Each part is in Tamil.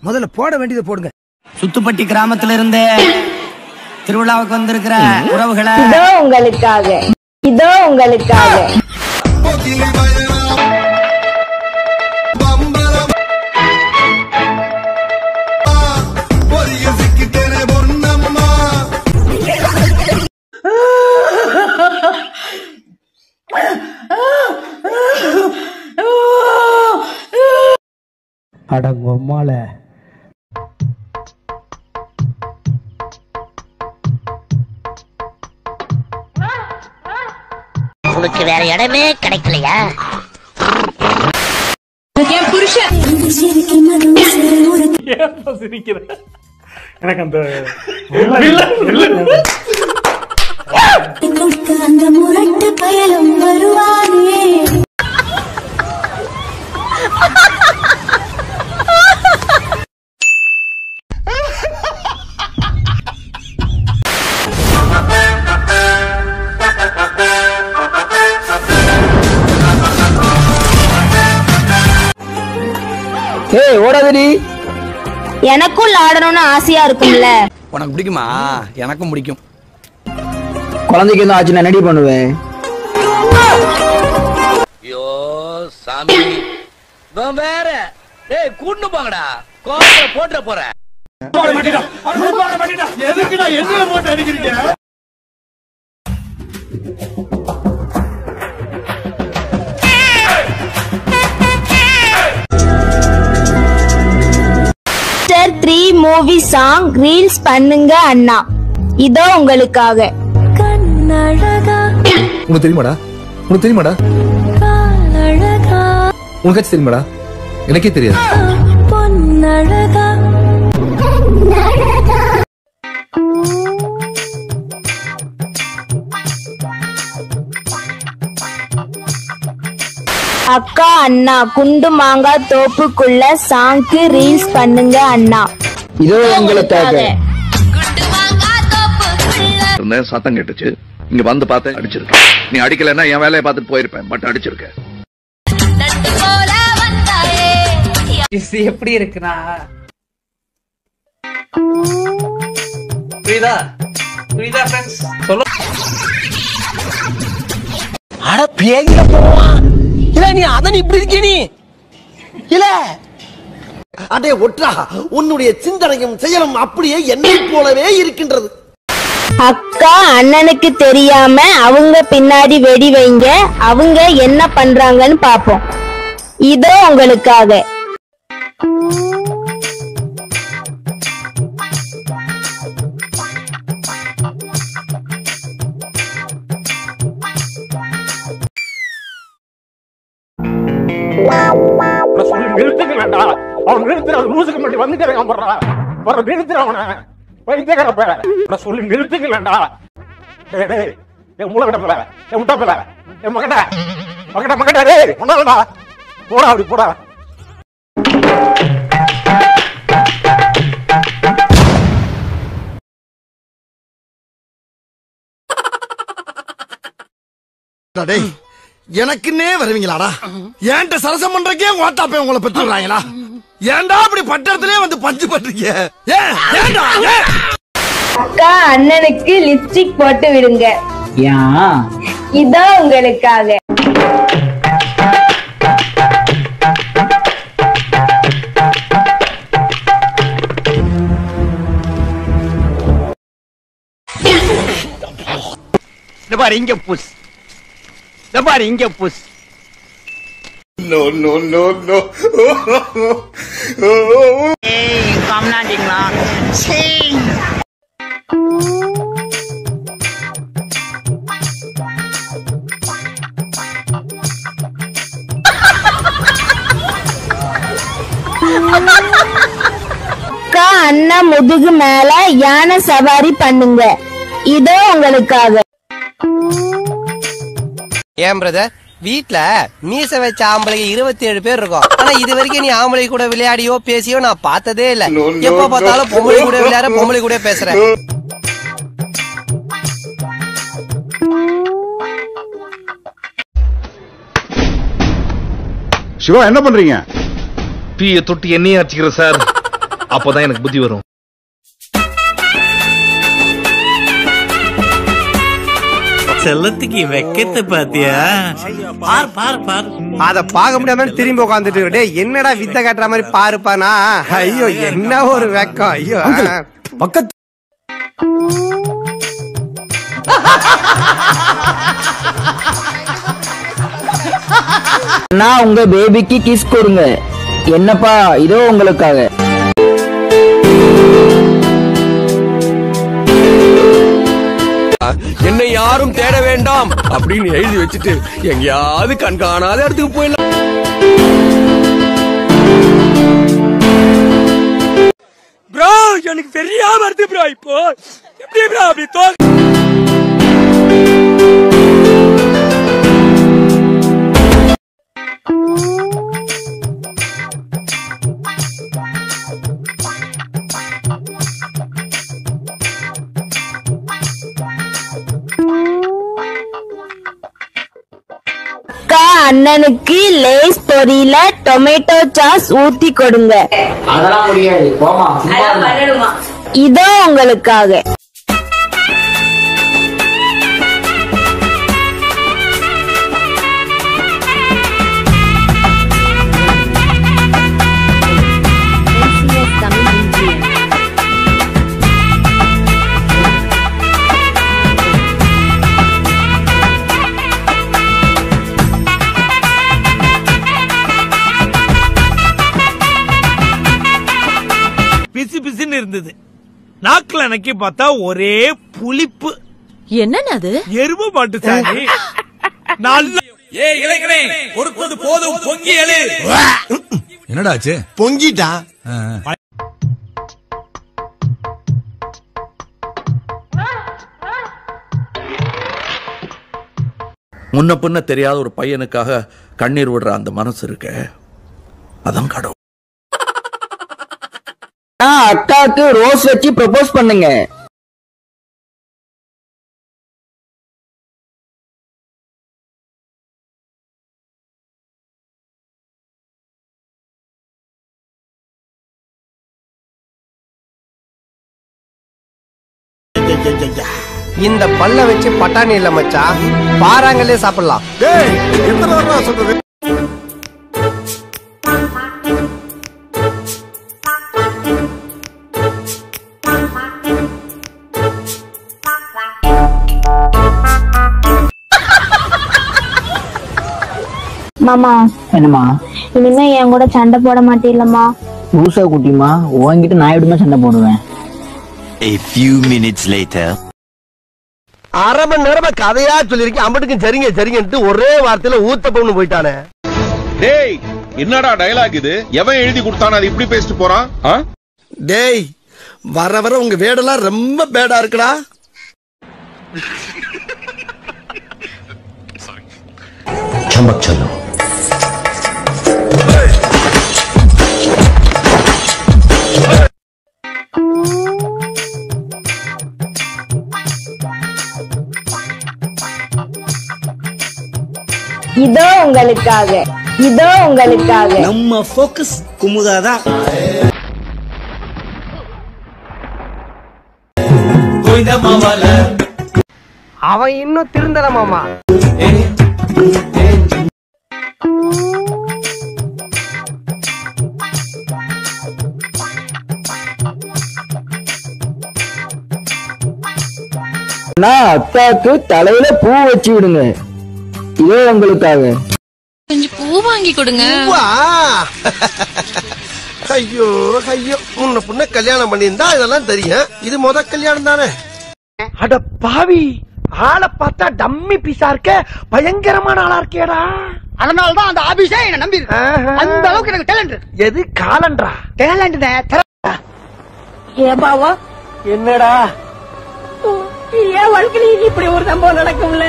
முதல்ல போட வேண்டியதை போடுங்க. சுத்துப்பட்டி கிராமத்துல இருந்து திருவிழாவுக்கு வந்திருக்கிற உறவுகளை இதோ உங்களுக்காக, இதோ உங்களுக்காக. அடங்கொம்மால உனக்கு வேற இடமே கிடைக்கலையா? என் புருஷன் எனக்கு அந்த அந்த முரட்டு பயலும் வருவானே. ஏய் ஓடாதடி. எனக்கும் ஆடணும்னு ஆசையா இருக்கும்ல. உனக்கு பிடிக்குமா? எனக்கும் பிடிக்கும். குழந்தைக்கு என்ன ஆச்சு? நான் ரெடி பண்ணுவேன். ஐயோ சாமி வேற கூட்டு போங்கடா, கோட்டை போட்டுற போறேன். எதுக்குடா என்ன போட்டு அடிக்கிறீங்க? Chapter 3 மூவி சாங் ரீல்ஸ் பண்ணுங்க அண்ணா. இதோ உங்களுக்காக. கண்ணழகா உனக்கு தெரியுமாடா? உனக்கு தெரியுமாடா? காலழகா உனக்கு தெரியுமாடா? எனக்கே தெரியாது. பொன்னழகா அக்கா அண்ணா குண்டு மாங்கா தோப்புக்குள்ள சாங்க்கு ரீல்ஸ் பண்ணுங்க அண்ணா. இதோ உங்களுக்காக. சத்தம் கேட்டுச்சு, இங்க வந்து பார்த்தேன், அடிச்சிருக்கேன். நீ அடிக்கலன்னா என் வேலையை பார்த்துட்டு போயிருப்பேன், பட் அடிச்சிருக்கேன். எப்படி இருக்குன்னா புரியுதா? புரியுதா ஃப்ரெண்ட்ஸ்? சொல்ல அட பேயில போவா. இல்ல நீ அதன் இப்படி இருக்கே நீ. இல்ல அடே ஒற்றா, உன்னுடைய சிந்தனையும் செயலும் அப்படியே என்னை போலவே இருக்கின்றது. அக்கா அண்ணனுக்கு தெரியாம அவங்க பின்னாடி வெடி வைங்க, அவங்க என்ன பண்றாங்கன்னு பாப்போம். இதோ உங்களுக்காக. நிறுத்துக்கலடா, அவன் நிறுத்துற லூசுக்கு மட்டும் வந்துக்கிறேன். வர நிறுத்துற அவனை வைத்தியக்கார சொல்லி நிறுத்துக்கலடா. என் மூளை கிடப்பல, என் முட்டா பிள்ளை, என் மகட்ட மகட்ட மகட்ட டே ஒன்னாலடா, போடா அப்படி போடா. எனக்குன்னே வருவீங்களாடா? ஏன்ட்ட சரசம் பண்றக்கே ஓட்டாப்பே உங்களை பெற்றுறாங்களா? ஏன்டா அப்படி பட்டத்திலே வந்து பஞ்சு பண்றீங்க? அக்கா அண்ணனுக்கு லிப்ஸ்டிக் போட்டு விடுங்க. இதோ உங்களுக்காக. பாரு இங்க புஷ், பாரு இங்க push. No no no no. ஏய் காம்னாடிங்களா? சீ அக்கா அண்ணா முதுகு மேல யானை சவாரி பண்ணுங்க. இதோ உங்களுக்காக. ஏன் பிரதர், வீட்ல மீச வச்ச ஆம்பளைங்க 27 பேர் இருக்கும். ஆனா இது வரைக்கும் நீ ஆம்பளை கூட விளையாடியோ பேசியோ நான் பார்த்ததே இல்ல. எப்ப பார்த்தாலும் பொம்பளை கூட விளையாட, பொம்பளை கூட பேசுறேன். சிவா என்ன பண்றீங்க? தீய தொட்டி எண்ணெய் ஆச்சுக்கிற சார். அப்பதான் எனக்கு புத்தி வரும். செல்லத்துக்கு வெக்கத்தை பாத்தியா? பார் பார் பார். அத பாக்க முடியாம திரும்பி உட்காந்துட்டு என்னடா வித்த காட்டுற மாதிரி பாருப்பானா. ஐயோ என்ன ஒரு வெக்கம். ஐயோ பக்கத்து நான் உங்க பேபிக்கு கிஸ் கொடுங்க. என்னப்பா இதோ உங்களுக்காக. என்னை யாரும் தேட வேண்டாம் அப்படின்னு எழுதி வச்சுட்டு எங்கேயாவது கண்காணாத இடத்துக்கு போயிடலாம். ப்ரோ எனக்கு தெரியாம வருது ப்ரோ. இப்போ எப்படி ப்ரோ அப்படி அண்ணனுக்கு லேஸ் பொரியில டொமேட்டோ சாஸ் ஊத்தி கொடுங்க. அதெல்லாம் முடியாது. போமா. இதோ உங்களுக்காக. பிசு பிசுன்னு இருந்தது. நாக்குல நக்கி பார்த்தா ஒரே புளிப்பு. என்னது? எருமை மாட்டு சாணி. நல்ல இளைஞனே பொறுப்பது போதும், பொங்கி எழு. என்னடாச்சு? பொங்கிட்டா. முன்ன பின்ன தெரியாத ஒரு பையனுக்காக கண்ணீர் விடுற அந்த மனசு இருக்க, அதான் கடவுள். அக்காவுக்கு ரோஸ் வச்சு ப்ரப்போஸ் பண்ணுங்க. இந்த பல்ல வச்சு பட்டாணி இல்ல மச்சான், பாறாங்களே சாப்பிடலாம். எத்தனை வாரம் சொல்றது? மாமா என்னம்மா? இனிமே என் கூட சண்டை போட மாட்டீங்களா? பூசா குட்டிமா, உன்கிட்ட நான் எப்படிமா சண்டை போடுவேன்? A few minutes later. அரை மணி நேரமா கதையா சொல்லிருக்கேன். அம்பட்டுக்கும் சரிங்க சரிங்கன்ட்டு ஒரே வார்த்தையில ஊத்தப்பம்னு போயிட்டானே. டேய் என்னடா டயலாக் இது? எவன் எழுதி கொடுத்தானே அது இப்படி பேசிட்டு போறான்? டேய் வர வர உங்க வேடெல்லாம் ரொம்ப பேடா இருக்குடா. சம்பக் சொல்லு. இதோ உங்களுக்காக. இதோ உங்களுக்காக. நம்ம போக்கஸ் குமுதாதான். அவன் இன்னும் திருந்தல மாமா. அக்காவுக்கு தலையில பூ வச்சு விடுங்க. இதோ உங்களுக்காக. கொஞ்சம் பூ வாங்கி கொடுங்க. ஐயோ ஐயோ, முன்ன புண்ண கல்யாணம் பண்ணியிருந்தா இதெல்லாம் தெரியும். இது முத கல்யாணம் தானே. அட பாவி, ஆளை பார்த்தா டம்மி பீஸா இருக்க, பயங்கரமான ஆளா இருக்கேடா. அதனாலதான் அந்த ஆபீஸே என்ன நம்பி இருக்கு. அந்த அளவுக்கு எனக்கு டேலண்ட். எது காலன்றா? டேலண்ட் ஏபாவா என்னடா ஏன் வாழ்க்கையில இப்படி ஒரு சம்பவம் நடக்கும்ல?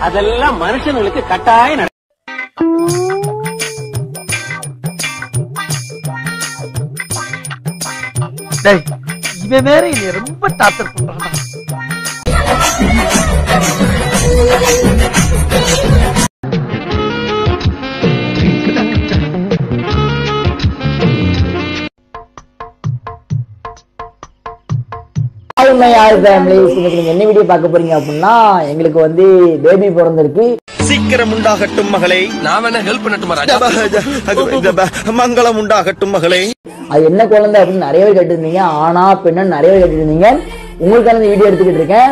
அதெல்லாம் மனுஷனுக்கு கட்டாயம். இவன் வேற என்னை ரொம்ப டார்ச்சர் பண்றான். ஹாய் மை ஆல் ஃபேமிலிஸ், இன்னைக்கு நீங்க என்ன வீடியோ பார்க்க போறீங்க அப்படின்னா, எங்களுக்கு வந்து பேபி பிறந்திருக்கு. சீக்கிரம் உண்டாகட்டும் மகளே. நான் வேணா ஹெல்ப் பண்ணட்டுமா? மங்களம் உண்டாகட்டும் மகளே. அது என்ன குழந்தை அப்படின்னு நிறைய பேர் கேட்டிருந்தீங்க. ஆனா பெண்ணு நிறைய பேர் கேட்டிருந்தீங்க. உங்களுக்கான இந்த வீடியோ எடுத்துக்கிட்டு இருக்கேன்.